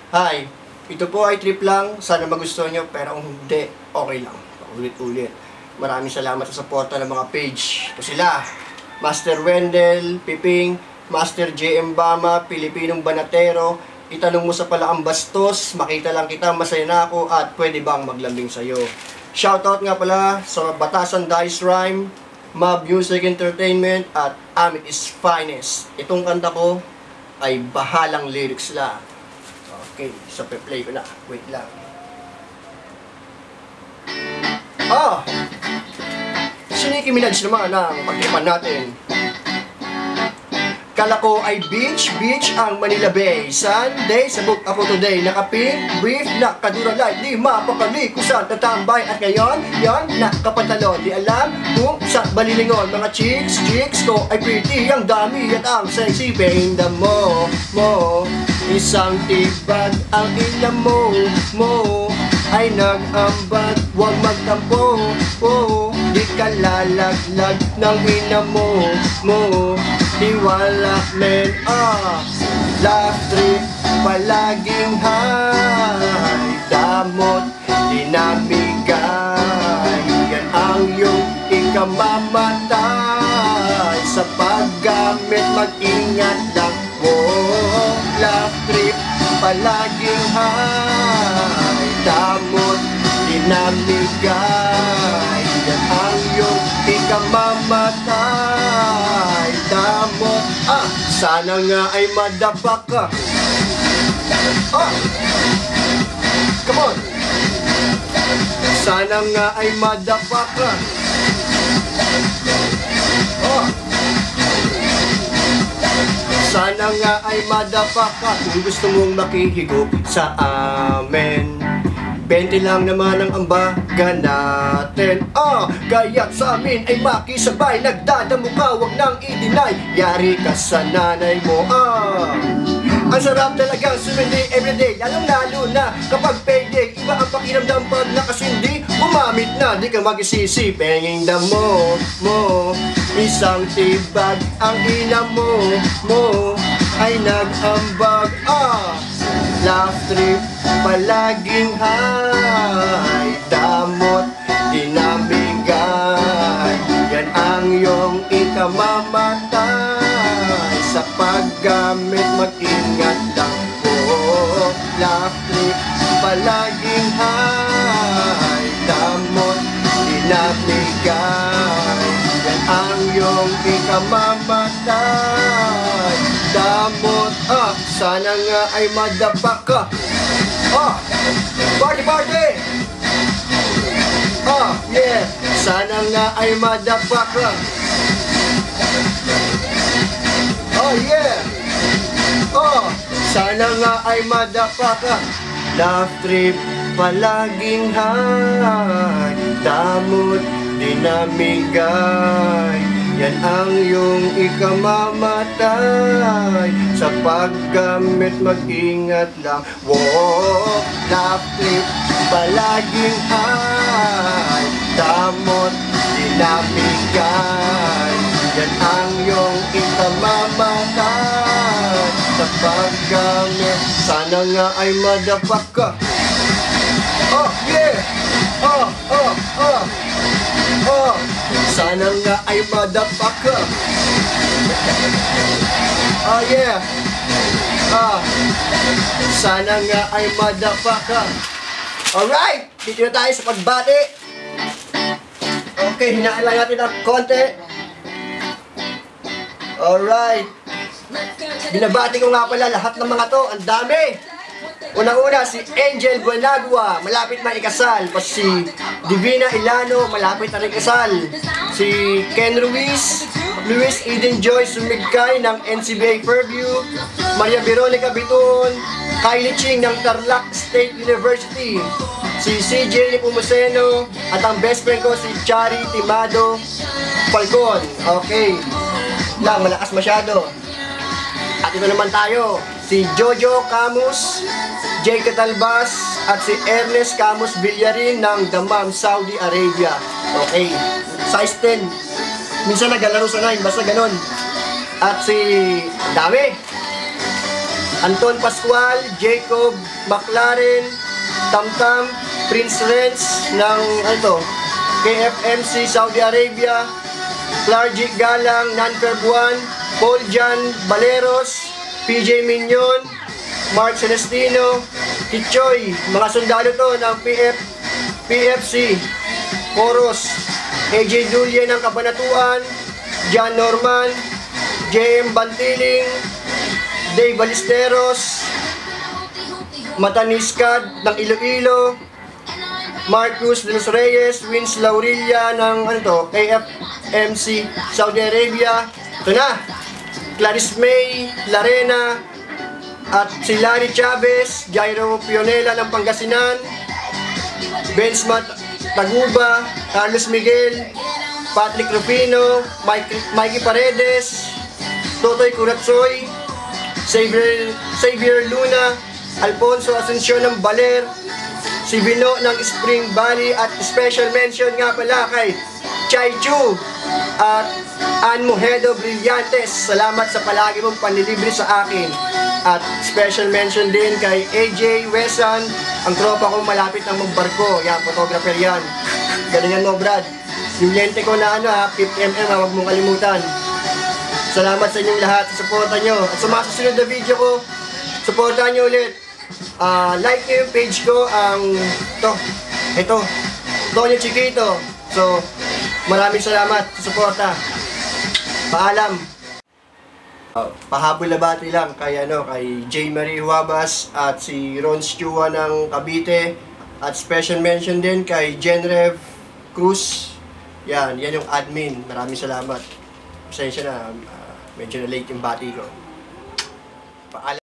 Hi, ito po ay trip lang. Sana magustuhan nyo, pero kung hindi, okay lang. Ulit-ulit. Maraming salamat sa suporta ng mga page. Ito sila, Master Wendell, Piping, Master JM Bama, Pilipinong Banatero. Itanong mo sa Palaang Bastos, makita lang kita, masaya na ako, at pwede bang maglambing sa'yo. Shoutout nga pala sa Batasan Dice Rhyme, Mob Music Entertainment, at Amit is Finest. Itong kanta ko ay bahalang lyrics lang. Okay, so play ko na. Wait lang. Si Nicki Minaj naman ang pagtripan natin. Kala ko ay beach ang Manila Bay. Sunday, sabog ako today. Naka-pink, brief, nakadura light. Di mapakali kung saan tatambay. At ngayon, yan, nakapantalo. Di alam kung saan balilingon. Mga chicks ko ay pretty. Ang dami at ang sexy. Painda mo. Isang tibag ang ina mo ay nag-ambag, huwag magtampo. Di ka lalaglag ng ina mo tiwala men. Love trip palaging high, damot dinamigay. Yan ang iyong ikamamatay. Sa paggamit mag-ingat lang. Love trip palaging high, damot dinamigay. Yan ang iyong ikamamatay. Damot, sana nga ay madapa ka. Come on. Sana nga ay madapa ka. Sana nga ay madapa ka kung gusto mong makihigop sa amin. 20 lang naman ang ambaga natin. Gaya't sa amin ay makisabay. Nagdadamo ka, wag nang i-deny. Yari ka sa nanay mo. Ang sarap talagang sumindi everyday, lalong-lalo na kapag payday. Iba ang pakiramdam pag nakasindi. Umamit na, di ka magsisi. Penging damo mo, isang tibag ang ina mo ay nag-ambag. Love trip palaging high, damot dinamigay. Yan ang iyong ikamamatay. Sa paggamit mag-ingat lang. Love trip palaging high, damot dinamigay. Yan ang iyong ikamamatay. Damot, sana nga ay madapa ka. Party! Yeah, sana nga ay madapa ka. Yeah. Sana nga ay madapa ka. Love trip palaging high, damot dinamigay. Yan ang iyong ikamamatay. Sa paggamit mag-ingat lang. Love trip palaging high, damot dinamigay. Yan ang iyong ikamamatay. Sa paggamit, sana nga ay madapa ka. Yeah. Sana nga ay madapa ka. Yeah. Sana nga ay madapa ka. Alright, dito na tayo sa pagbati. Okay, hinaan lang natin ng konti. Alright. Binabati ko nga pala lahat ng mga to. Ang dami. Una-una si Angel Buenagua, malapit na ikasal. Si Divina Ilano, malapit na rin ikasal. Si Ken Ruiz, Luis Eden Joy Sumigkay ng NCBA Fairview. Maria Veronica Biton, Kylie Ching ng Tarlac State University. Si CJ Pumuseno, at ang best friend ko si Chari Timado Falcon. Okay, lang, malakas masyado. At ito naman tayo, si Jojo Camus, Jay Catalbas, at si Ernest Camus Villarin ng Dammam, Saudi Arabia. Okay, size 10. Minsan nagalaro sa 9, basta ganun. At si dami. Anton Pascual, Jacob McLaren, Tamtam, Prince Renz ng KFMC Saudi Arabia, Clargic Galang, Nanfer Buwan, Paul Jan Baleros, PJ Mignon, Mark Celestino, Kichoy, mga sundalo to ng PFC, Coros, AJ Dulia ng Kabanatuan, John Norman, JM Bantiling, Dave Ballesteros, Mataniskad ng Iloilo, Marcus de los Reyes, Vince Laurilla ng KFMC Saudi Arabia. Ito na, Clarice May Larena at si Larry Chavez, Jairo Pionela ng Pangasinan, Benz Taguba, Carlos Miguel, Patrick Rufino, Mikey Paredes, Totoy Curatsoy, Xavier Luna, Alfonso Asuncion ng Baler, si Vino ng Spring Valley, at special mention nga pala kay Chai Chu at Ann Mojedo Brillantes. Salamat sa palagi mong panlilibre sa akin. At special mention din kay AJ Wesan, ang tropa kong malapit ng magbarko. Yan, photographer yan. Galingan mo, Brad. Yung lente ko na 50mm, huwag mong kalimutan. Salamat sa inyong lahat sa suporta nyo. At sa mga susunod na video ko, supportahan nyo ulit. Like nyo yung page ko, ito, Tonyo Chiquito. So, maraming salamat sa suporta. Paalam. Pahabol na bati lang kay J. Marie Huabas at si Ron Stua ng Cavite, at special mention din kay Genrev Cruz. Yan yung admin. Maraming salamat. Pasensya na, medyo na late yung bati ko. Paalam.